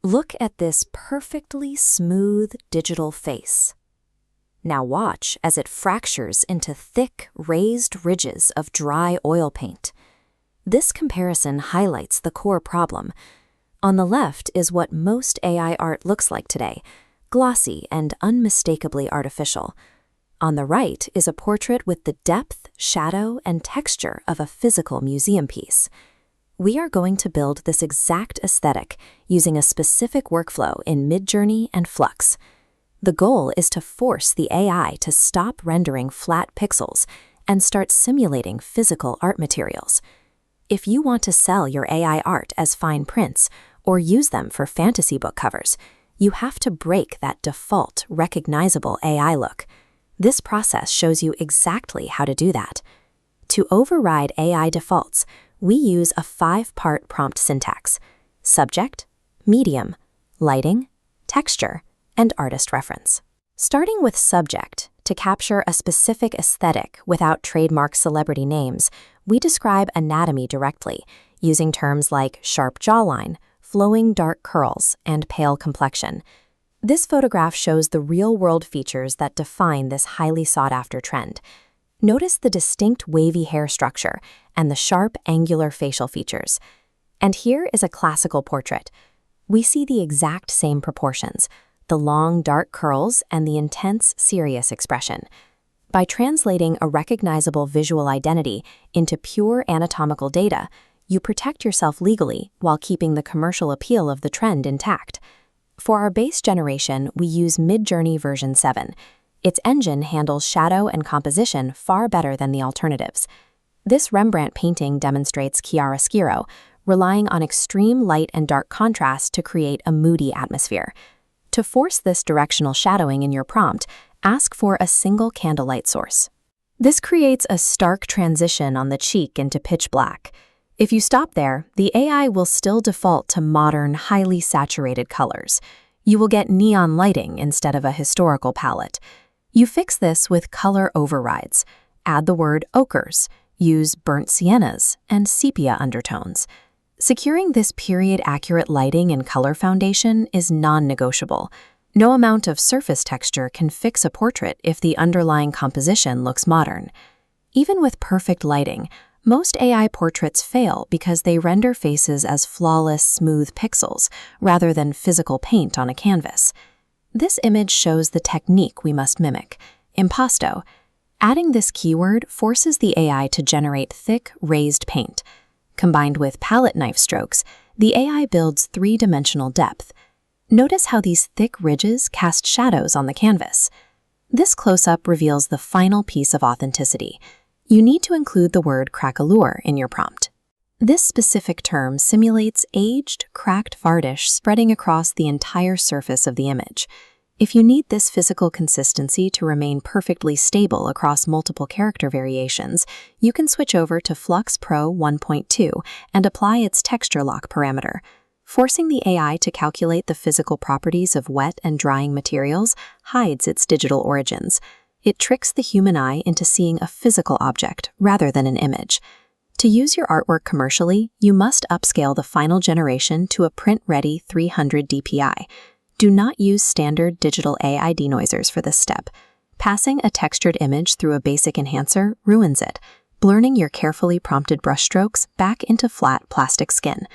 Look at this perfectly smooth digital face. Now watch as it fractures into thick, raised ridges of dry oil paint. This comparison highlights the core problem. On the left is what most AI art looks like today, glossy and unmistakably artificial. On the right is a portrait with the depth, shadow, and texture of a physical museum piece. We are going to build this exact aesthetic using a specific workflow in Midjourney and Flux. The goal is to force the AI to stop rendering flat pixels and start simulating physical art materials. If you want to sell your AI art as fine prints or use them for fantasy book covers, you have to break that default, recognizable AI look. This process shows you exactly how to do that. To override AI defaults, we use a 5-part prompt syntax: subject, medium, lighting, texture, and artist reference. Starting with subject, to capture a specific aesthetic without trademark celebrity names, we describe anatomy directly, using terms like sharp jawline, flowing dark curls, and pale complexion. This photograph shows the real-world features that define this highly sought-after trend. Notice the distinct wavy hair structure and the sharp, angular facial features. And here is a classical portrait. We see the exact same proportions: the long, dark curls and the intense, serious expression. By translating a recognizable visual identity into pure anatomical data, you protect yourself legally while keeping the commercial appeal of the trend intact. For our base generation, we use Midjourney version 7. Its engine handles shadow and composition far better than the alternatives. This Rembrandt painting demonstrates chiaroscuro, relying on extreme light and dark contrast to create a moody atmosphere. To force this directional shadowing in your prompt, ask for a single candlelight source. This creates a stark transition on the cheek into pitch black. If you stop there, the AI will still default to modern, highly saturated colors. You will get neon lighting instead of a historical palette. You fix this with color overrides. Add the word ochres, use burnt siennas, and sepia undertones. Securing this period-accurate lighting and color foundation is non-negotiable. No amount of surface texture can fix a portrait if the underlying composition looks modern. Even with perfect lighting, most AI portraits fail because they render faces as flawless, smooth pixels rather than physical paint on a canvas. This image shows the technique we must mimic: impasto. Adding this keyword forces the AI to generate thick, raised paint. Combined with palette knife strokes, the AI builds 3-dimensional depth. Notice how these thick ridges cast shadows on the canvas. This close-up reveals the final piece of authenticity. You need to include the word craquelure in your prompt. This specific term simulates aged, cracked varnish spreading across the entire surface of the image. If you need this physical consistency to remain perfectly stable across multiple character variations, you can switch over to Flux Pro 1.2 and apply its texture lock parameter. Forcing the AI to calculate the physical properties of wet and drying materials hides its digital origins. It tricks the human eye into seeing a physical object rather than an image. To use your artwork commercially, you must upscale the final generation to a print-ready 300 dpi. Do not use standard digital AI denoisers for this step. Passing a textured image through a basic enhancer ruins it, blurring your carefully prompted brushstrokes back into flat plastic skin.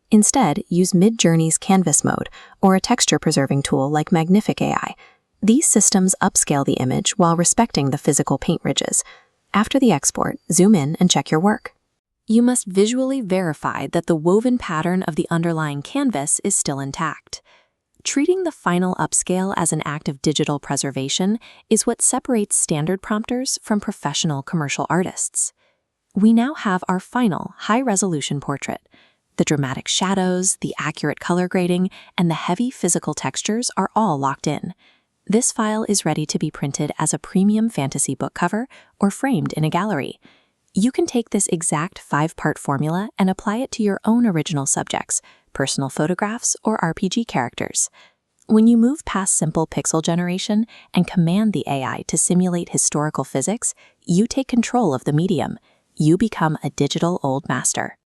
Instead, use Midjourney's canvas mode or a texture-preserving tool like Magnific AI. These systems upscale the image while respecting the physical paint ridges. After the export, zoom in and check your work. You must visually verify that the woven pattern of the underlying canvas is still intact. Treating the final upscale as an act of digital preservation is what separates standard prompters from professional commercial artists. We now have our final high-resolution portrait. The dramatic shadows, the accurate color grading, and the heavy physical textures are all locked in. This file is ready to be printed as a premium fantasy book cover or framed in a gallery. You can take this exact 5-part formula and apply it to your own original subjects, personal photographs, or RPG characters. When you move past simple pixel generation and command the AI to simulate historical physics, you take control of the medium. You become a digital old master.